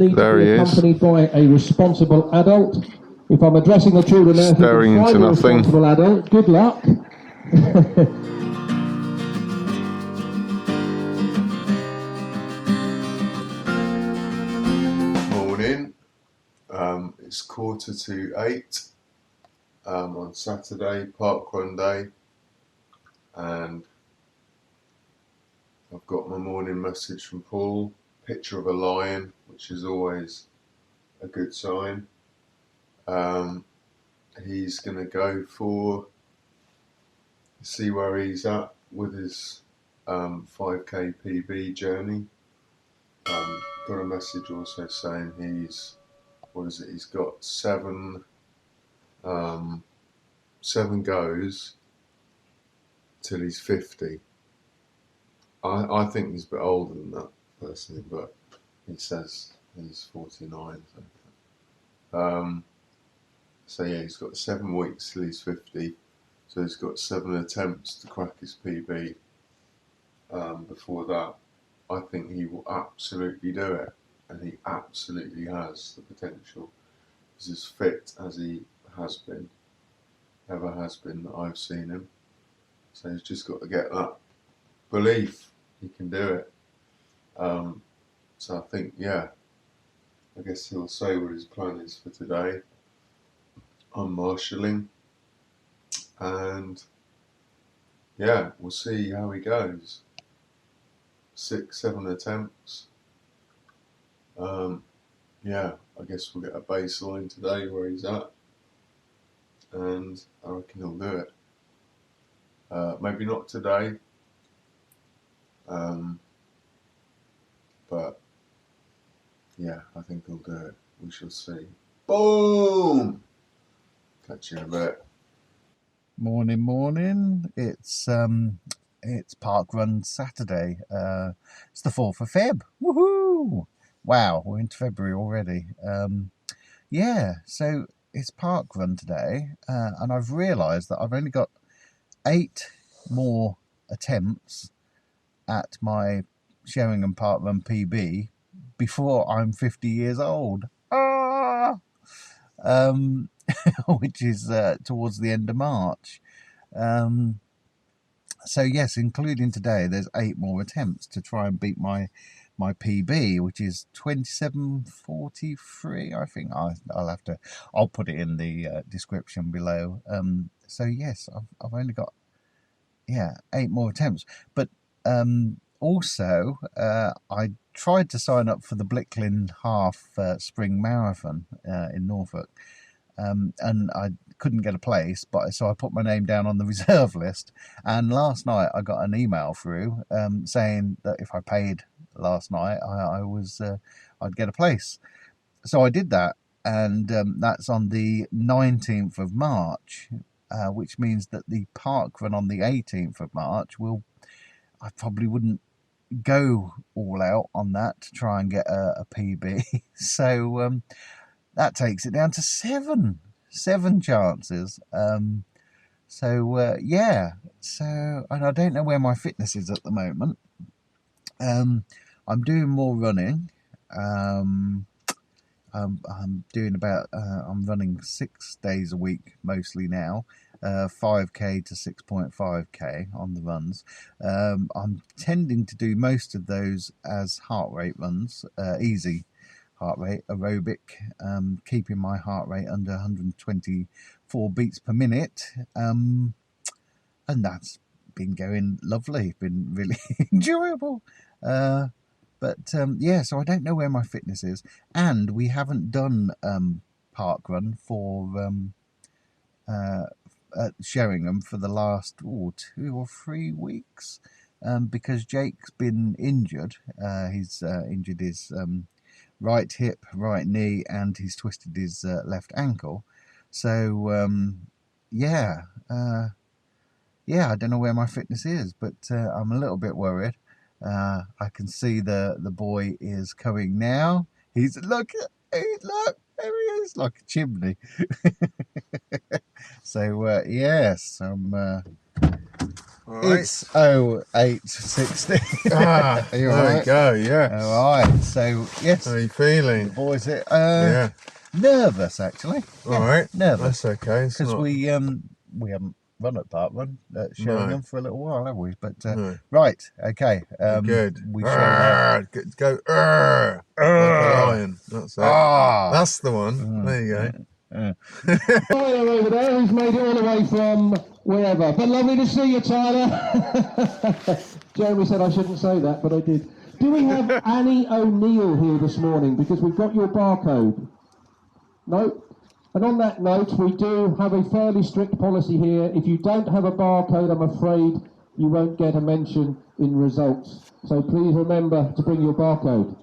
need to be accompanied by a responsible adult. If I'm addressing the children now, staring into nothing. Responsible adult. Good luck. Morning. It's 7:45 on Saturday, Parkrun Day, and I've got my morning message from Paul. Picture of a lion, which is always a good sign. He's going to go for, see where he's at with his 5k PB journey. Got a message also saying he's got seven goes till he's 50. I think he's a bit older than that personally, but he says he's 49. So yeah, he's got 7 weeks till he's 50. So he's got 7 attempts to crack his PB. Before that, I think he will absolutely do it, and he absolutely has the potential. He's as fit as he ever has been that I've seen him. So he's just got to get that belief he can do it. So I think, yeah, I guess he'll say what his plan is for today. I'm marshalling, and yeah, we'll see how he goes. 6-7 attempts. Yeah, I guess we'll get a baseline today where he's at, and I reckon he'll do it. Maybe not today, but yeah, I think he'll do it. We shall see. Boom! Catch you in a bit. Morning. It's Parkrun Saturday. It's the 4th of Feb. Woohoo! Wow, we're into February already. Yeah, so it's Parkrun today, and I've realised that I've only got 8 more attempts at my Sheringham Parkrun P.B. before I'm 50 years old. Which is towards the end of March. So yes, including today, there's 8 more attempts to try and beat my PB, which is 27:43. I think I'll put it in the description below. So yes, I've only got 8 more attempts, but also I tried to sign up for the Blicklin Half Spring Marathon in Norfolk. And I couldn't get a place, so I put my name down on the reserve list. And last night I got an email through saying that if I paid last night, I'd get a place. So I did that, and that's on the 19th of March, which means that the parkrun on the 18th of March I probably wouldn't go all out on that to try and get a PB. So that takes it down to 7 chances. Yeah. So, and I don't know where my fitness is at the moment. I'm doing more running. I'm doing I'm running 6 days a week mostly now. 5k to 6.5k on the runs. I'm tending to do most of those as heart rate runs, easy heart rate, aerobic, keeping my heart rate under 124 beats per minute, and that's been going lovely, been really enjoyable. But yeah, so I don't know where my fitness is, and we haven't done parkrun for at Sheringham for the last 2 or 3 weeks, because Jake's been injured. He's injured his right hip, right knee, and he's twisted his left ankle. So yeah, I don't know where my fitness is, but I'm a little bit worried. I can see the boy is coming now. Look, there he is, like a chimney. So yes, I'm Right. It's 0860. Ah, Are you there alright? we go, yeah. Alright, so yes, How are you feeling? boys, Yeah. nervous actually. Alright. Nervous. That's okay. It's Because not... we haven't run at Parkrun at Sheringham for a little while, have we? But No. right, okay. Good. We shall Go like a lion. That's it. That's the one. There you go. Tyler over there, who's made it all the way from wherever. But lovely to see you, Tyler. Jeremy said I shouldn't say that, but I did. Do we have Annie O'Neill here this morning? Because we've got your barcode. No? And on that note, we do have a fairly strict policy here. If you don't have a barcode, I'm afraid you won't get a mention in results. So please remember to bring your barcode.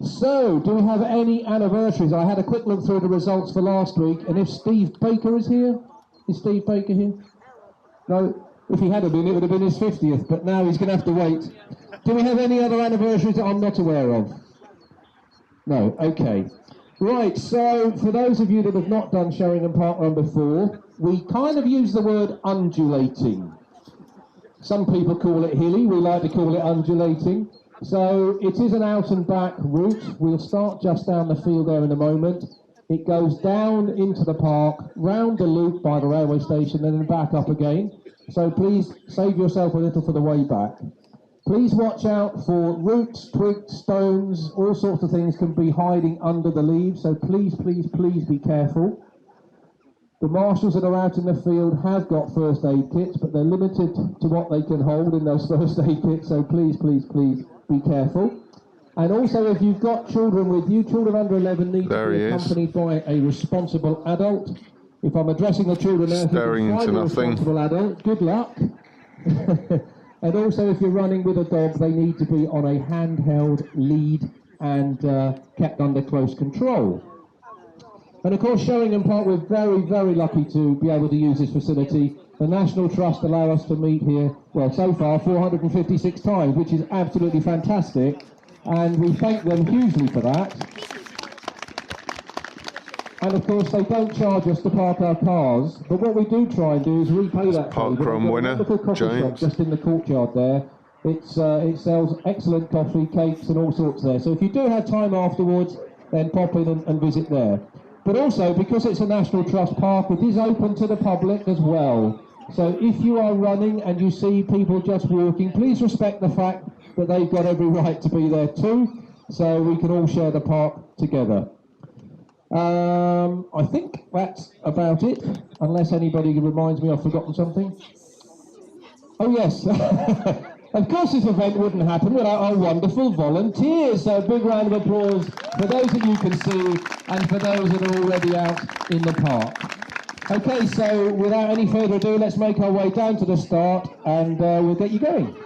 So, do we have any anniversaries? I had a quick look through the results for last week, and if Steve Baker is here? Is Steve Baker here? No? If he had been, it would have been his 50th, but now he's going to have to wait. Do we have any other anniversaries that I'm not aware of? No? Okay. Right, so for those of you that have not done Sheringham Parkrun before, we kind of use the word undulating. Some people call it hilly, we like to call it undulating. So it is an out and back route. We'll start just down the field there in a moment. It goes down into the park, round the loop by the railway station and then back up again. So please save yourself a little for the way back. Please watch out for roots, twigs, stones, all sorts of things can be hiding under the leaves. So please, please, please be careful. The marshals that are out in the field have got first aid kits, but they're limited to what they can hold in those first aid kits. So please, please, please be careful. And also, if you've got children with you, children under 11 need to be accompanied by a responsible adult. If I'm addressing the children now, if you can find a responsible adult, good luck. And also, if you're running with a dog, they need to be on a handheld lead and kept under close control. And of course, Sheringham Park, we're very, very lucky to be able to use this facility. The National Trust allow us to meet here, well, so far 456 times, which is absolutely fantastic. And we thank them hugely for that. And of course, they don't charge us to park our cars, but what we do try and do is repay that favour. Parkrun winner, James. Just in the courtyard there. It sells excellent coffee, cakes and all sorts there. So if you do have time afterwards, then pop in and visit there. But also, because it's a National Trust park, it is open to the public as well. So if you are running and you see people just walking, please respect the fact that they've got every right to be there too, so we can all share the park together. I think that's about it, unless anybody reminds me I've forgotten something. Oh yes, of course this event wouldn't happen without our wonderful volunteers, so a big round of applause for those that you can see and for those that are already out in the park. Okay, so without any further ado, let's make our way down to the start and we'll get you going.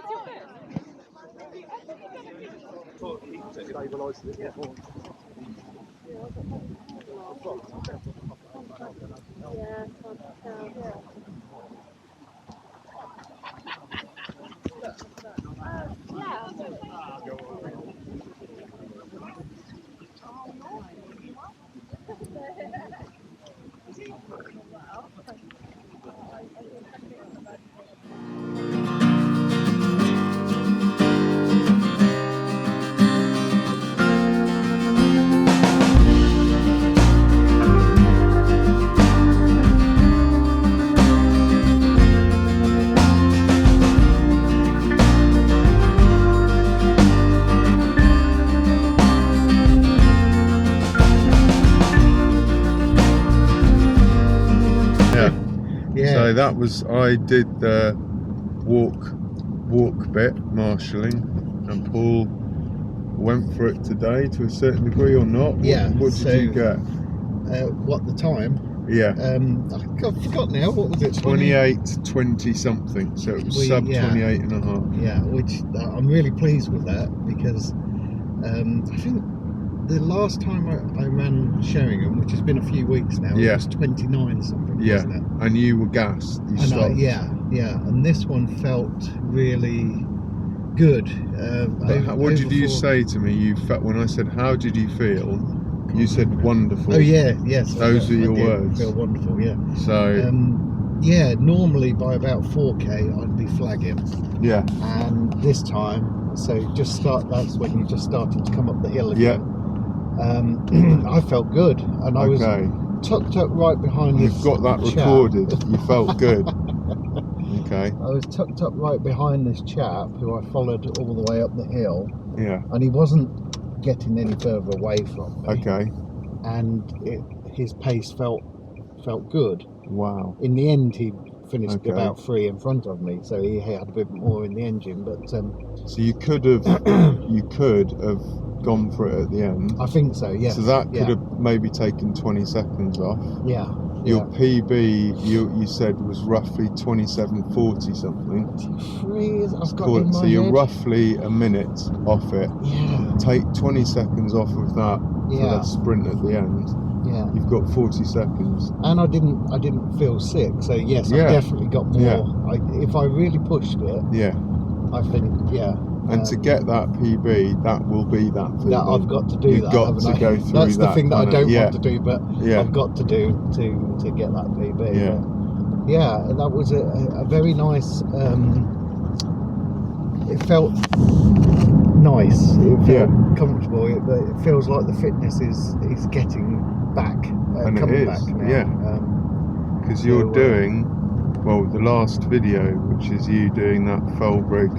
So that was, I did the walk bit, marshalling, and Paul went for it today to a certain degree or not? Yeah. What did you get? What the time? Yeah. I forgot now. What was it? 28:20 something. So it was sub 28 and a half. Yeah, which I'm really pleased with that because I think the last time I ran Sheringham, which has been a few weeks now, it was 29 something, wasn't it? And you were gassed. You stopped. Yeah. And this one felt really good. What did you say to me? You felt when I said, "How did you feel?" You said, "Wonderful." Oh yeah, yes. Those are your words. Feel wonderful, yeah. So yeah, normally by about 4k I'd be flagging, Yeah. and this time, so that's when you just started to come up the hill again. I felt good, and I was tucked up right behind this. You've got that chap. Recorded. You felt good. Okay. I was tucked up right behind this chap who I followed all the way up the hill. Yeah. And he wasn't getting any further away from me. Okay. And his pace felt good. Wow. In the end, he finished about 3 in front of me, so he had a bit more in the engine. But so you could have gone for it at the end. I think so. Yes. So that could have maybe taken 20 seconds off. Yeah. Your PB, you said, was roughly 27:40 something. I've got in my so you're head. Roughly a minute off it. Yeah. Take 20 seconds off of that for that sprint at the end. Yeah. You've got 40 seconds. And I didn't feel sick, so yes, I've definitely got more. Yeah. If I really pushed it, I think And to get that PB, that will be that PB. That I've got to do. You've got to go through That's the thing that I don't want to do, but I've got to do to get that PB. Yeah. But yeah, that was a very nice. It felt nice. It felt comfortable. It feels like the fitness is getting back. And coming it is. back now. Yeah. Because you're doing the last video, which is you doing that Felbrig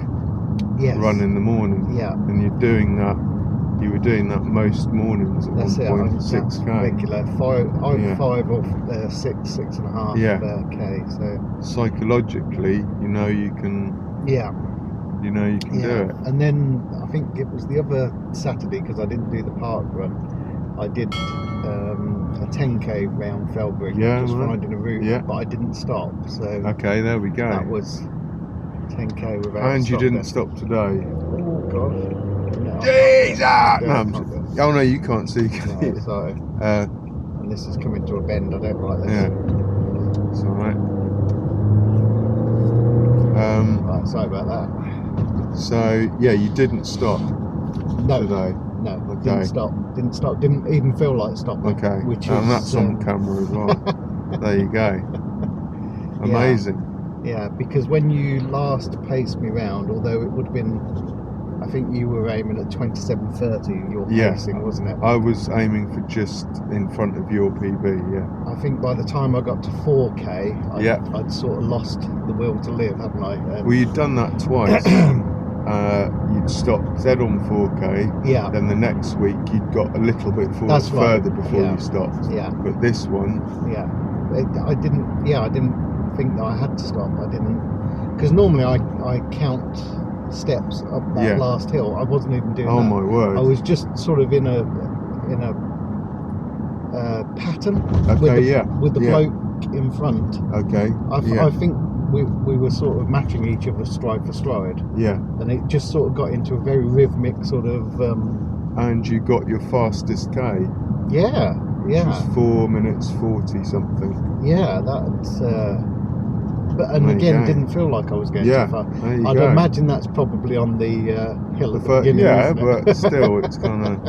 run in the morning. Yeah. And you were doing that most mornings at 1.6k. Regular 5 or 6.5 k. So psychologically, you can. Yeah. You can do it. And then I think it was the other Saturday, because I didn't do the park run. I did a 10k round Felbrig, just finding a route, but I didn't stop. So there we go. That was 10k without. And you didn't stop today. Oh gosh. No, Jesus! No, you can't see. No, sorry. And this is coming to a bend. I don't like this. Yeah. It's alright. Right, sorry about that. So you didn't stop today. No, didn't stop. Didn't even feel like stopping. Okay, which and that's on camera as well. There you go. Amazing. Yeah, because when you last paced me round, although it would have been, I think you were aiming at 27:30. Your pacing, wasn't it? I was aiming for just in front of your PB. Yeah. I think by the time I got to 4k, I'd sort of lost the will to live, hadn't I? Well, you'd done that twice. You'd stopped dead on 4k. Yeah. Then the next week you'd got a little bit further before you stopped. Yeah. But this one. Yeah. I didn't think that I had to stop. I didn't, because normally I count steps up that last hill. I wasn't even doing that. Oh my word. I was just sort of in a pattern with the bloke in front. Okay. I think we were sort of matching each other stride for stride. Yeah. And it just sort of got into a very rhythmic sort of. And you got your fastest K. Yeah. Yeah. Which was 4 minutes 40 something. Yeah, that's. But again, didn't feel like I was going too far. I'd imagine that's probably on the hill at the beginning. Yeah, but still, it's kind of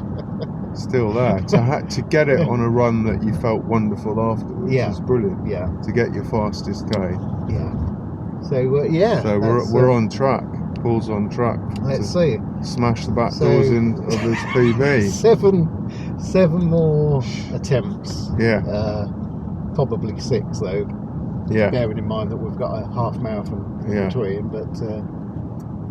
still there. To get it on a run that you felt wonderful afterwards is brilliant. Yeah. To get your fastest K. Yeah. So So we're on track. Paul's on track. Let's see. Smash the back doors in of his PB. Seven more attempts. Yeah. Probably 6 though. Yeah. Bearing in mind that we've got a half marathon in between, but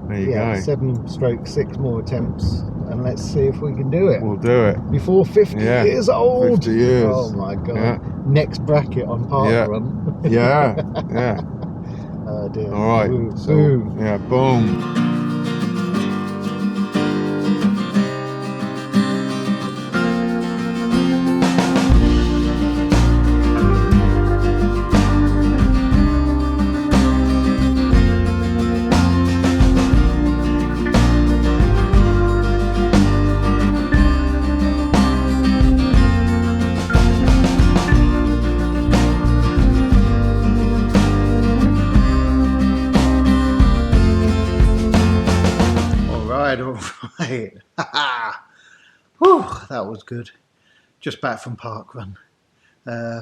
there you go. 7/6 more attempts, and let's see if we can do it. We'll do it before 50 years old. 50 years. Oh my god! Next bracket on Parkrun. Yeah. Yeah. Oh dear. All right. Boom. So, boom. Yeah. Boom. Alright. Whew, that was good. Just back from Parkrun.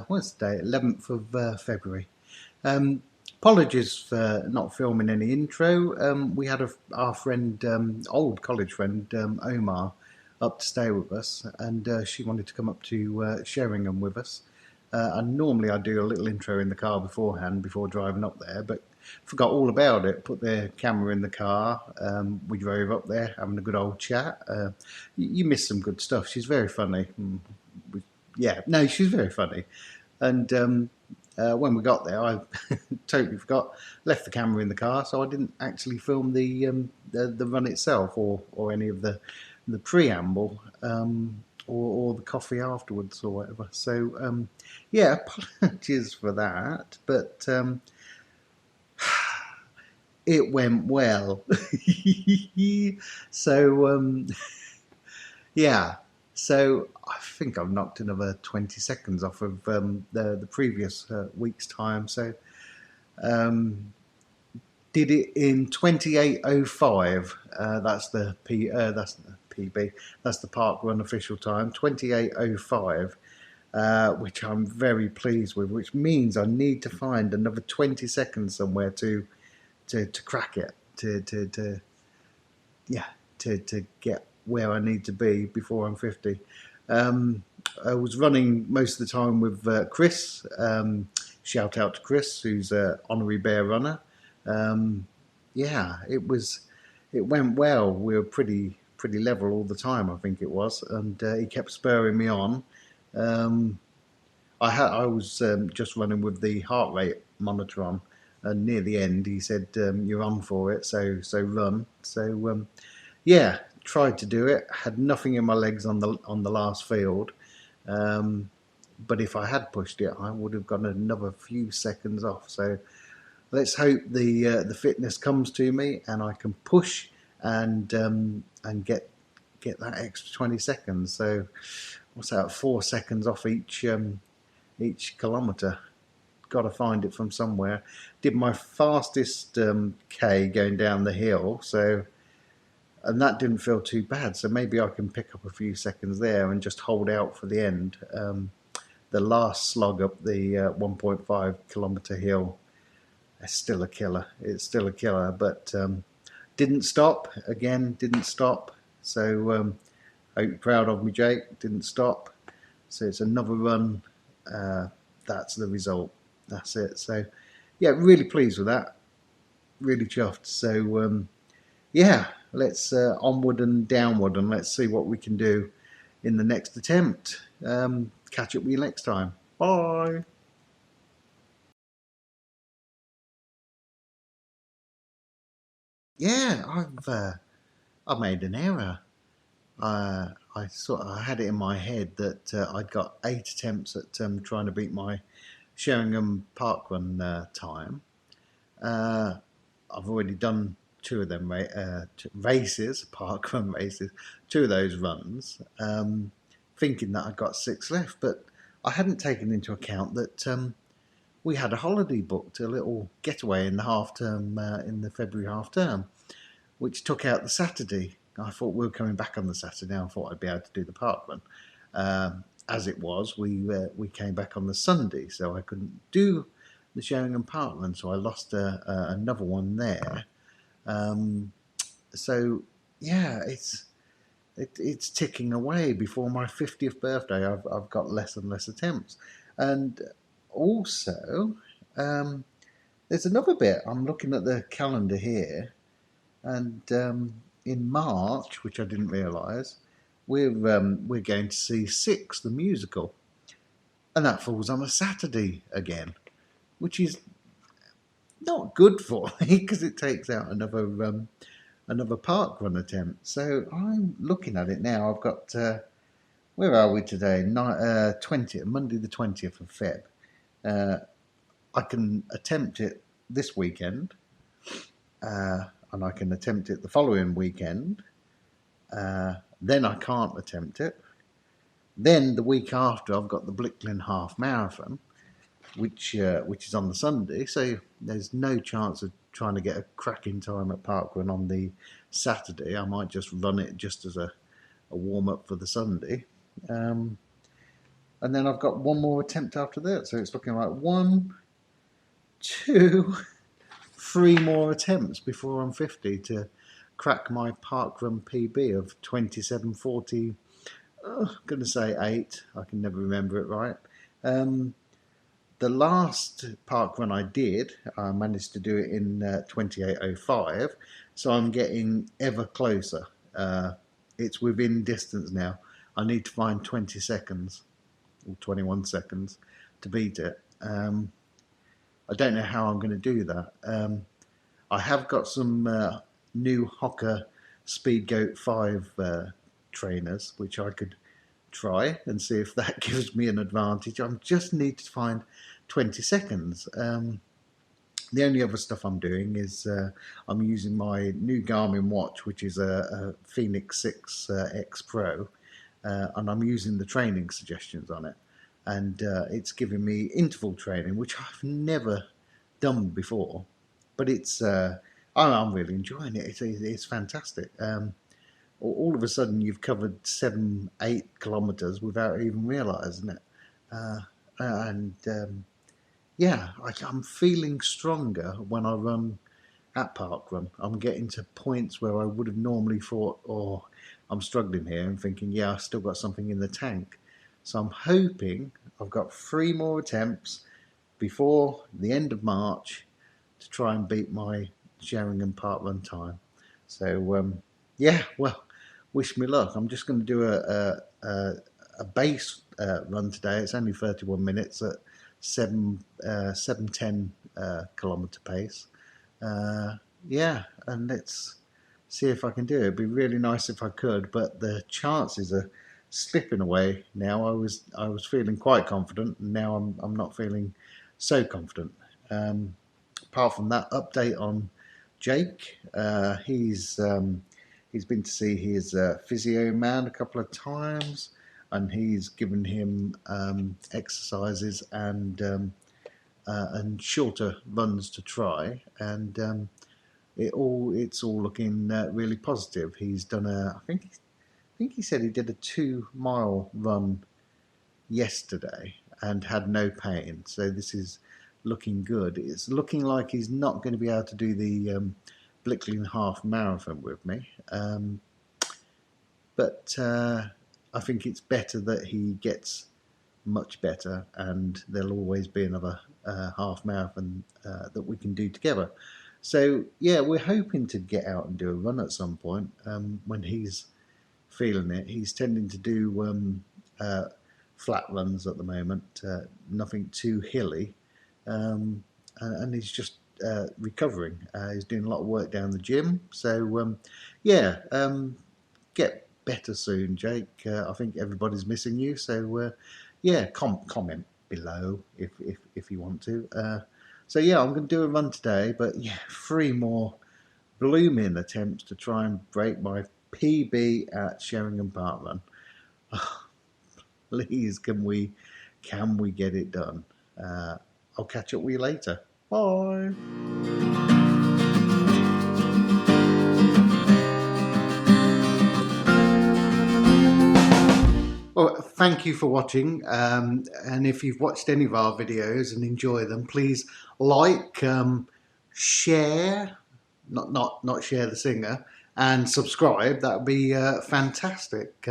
What's the date? 11th of February. Apologies for not filming any intro. We had our friend, old college friend, Omar, up to stay with us, and she wanted to come up to Sheringham with us. And normally I do a little intro in the car beforehand, before driving up there, but forgot all about it. Put the camera in the car. We drove up there, having a good old chat. You missed some good stuff. She's very funny. Yeah, no, she's very funny. And when we got there, I totally forgot, left the camera in the car, so I didn't actually film the run itself, or any of the preamble, or the coffee afterwards or whatever. So yeah, apologies for that, but it went well. So yeah. So I think I've knocked another 20 seconds off of the previous week's time. So did it in 28:05. That's the PB. That's the parkrun official time. 28:05, which I'm very pleased with. Which means I need to find another 20 seconds somewhere to crack it. To get where I need to be before I'm 50. I was running most of the time with Chris. Shout out to Chris, who's an honorary bear runner. Yeah, it went well. We were pretty level all the time, I think it was, and he kept spurring me on. I was just running with the heart rate monitor on, and near the end he said, "You're on for it, so run." So yeah, tried to do it. Had nothing in my legs on the last field, but if I had pushed it, I would have got another few seconds off. So let's hope the fitness comes to me and I can push and get that extra 20 seconds. So what's that? 4 seconds off each kilometre. Got to find it from somewhere. Did my fastest K going down the hill, so. And that didn't feel too bad, so maybe I can pick up a few seconds there and just hold out for the end. The last slog up the 1.5 kilometre hill is still a killer. It's still a killer, but didn't stop. Again, didn't stop. So hope you're proud of me, Jake. Didn't stop. So it's another run. That's the result. That's it. So yeah, really pleased with that. Really chuffed. So yeah, let's onward and downward, and let's see what we can do in the next attempt. Catch up with you next time. Bye. Yeah, I've made an error. I had it in my head that I'd got 8 attempts at trying to beat my Sheringham Parkrun time. I've already done 2 of them races, parkrun races, 2 of those runs, thinking that I'd got 6 left, but I hadn't taken into account that we had a holiday booked, a little getaway in the half term, in the February half term, which took out the Saturday. I thought we were coming back on the Saturday. I thought I'd be able to do the parkrun. As it was, we came back on the Sunday, so I couldn't do the Sheringham Parkrun, so I lost another one there. So yeah, it's ticking away. Before my 50th birthday, I've got less and less attempts, and also there's another bit. I'm looking at the calendar here, and in March, which I didn't realise, we're going to see Six, the musical, and that falls on a Saturday again, which is not good for me because it takes out another parkrun attempt. So I'm looking at it now. I've got where are we today? 20th, Monday the 20th of Feb. I can attempt it this weekend, and I can attempt it the following weekend. Then I can't attempt it. Then the week after, I've got the Blickling Half Marathon, which is on the Sunday. So there's no chance of trying to get a cracking time at parkrun on the Saturday. I might just run it just as a warm up for the Sunday. And then I've got one more attempt after that. So it's looking like 1, 3 more attempts before I'm 50 to crack my Parkrun PB of 27:40. I'm going to say 8. I can never remember it right. The last parkrun I did, I managed to do it in 28:05, so I'm getting ever closer. It's within distance now. I need to find 20 seconds or 21 seconds to beat it. I don't know how I'm going to do that. I have got some new Hoka Speedgoat 5 trainers, which I could try and see if that gives me an advantage. I just need to find 20 seconds. The only other stuff I'm doing is I'm using my new Garmin watch, which is a Phoenix 6 X Pro, and I'm using the training suggestions on it. And it's giving me interval training, which I've never done before. But I'm really enjoying it. It's fantastic. All of a sudden you've covered 7-8 kilometers without even realizing it. Yeah, I'm feeling stronger when I run at parkrun. I'm getting to points where I would have normally thought, oh, I'm struggling here, and thinking, yeah, I've still got something in the tank. So I'm hoping I've got 3 more attempts before the end of March to try and beat my Sheringham Parkrun time. So yeah, well, wish me luck. I'm just going to do a base run today. It's only 31 minutes at 710 kilometer pace. Yeah, and let's see if I can do it. It'd be really nice if I could, but the chances are slipping away now. I was feeling quite confident, and now I'm not feeling so confident. Apart from that update on Jake, he's been to see his physio man a couple of times, and he's given him exercises and shorter runs to try, and it's all looking really positive. He's done I think he said he did a 2-mile run yesterday and had no pain. So this is looking good. It's looking like he's not going to be able to do the Blickling half marathon with me, but I think it's better that he gets much better, and there'll always be another half marathon that we can do together. So yeah, we're hoping to get out and do a run at some point when he's feeling it. He's tending to do flat runs at the moment, nothing too hilly, and he's just recovering. He's doing a lot of work down the gym. So yeah, get better soon, Jake. I think everybody's missing you. So yeah, comment below if you want to. So yeah, I'm going to do a run today, but yeah, 3 more blooming attempts to try and break my PB at Sheringham Parkrun. Please, can we get it done? I'll catch up with you later. Bye. Well, thank you for watching, and if you've watched any of our videos and enjoy them, please like, share, not share the singer, and subscribe. That would be fantastic.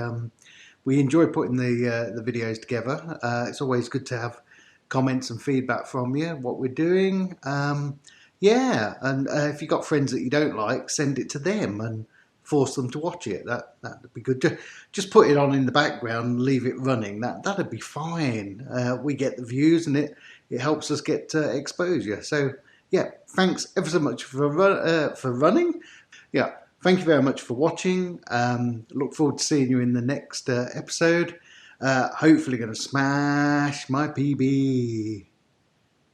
We enjoy putting the videos together. It's always good to have comments and feedback from you, what we're doing. Yeah, and if you've got friends that you don't like, send it to them and force them to watch it. That'd be good. Just put it on in the background and leave it running. That'd be fine. We get the views, and it helps us get exposure. So yeah, thanks ever so much for running. Yeah, thank you very much for watching. Look forward to seeing you in the next episode. Hopefully going to smash my PB.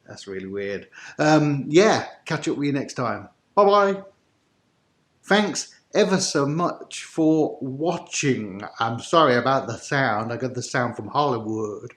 That's really weird. Yeah, catch up with you next time. Bye-bye. Thanks ever so much for watching. I'm sorry about the sound. I got the sound from Hollywood.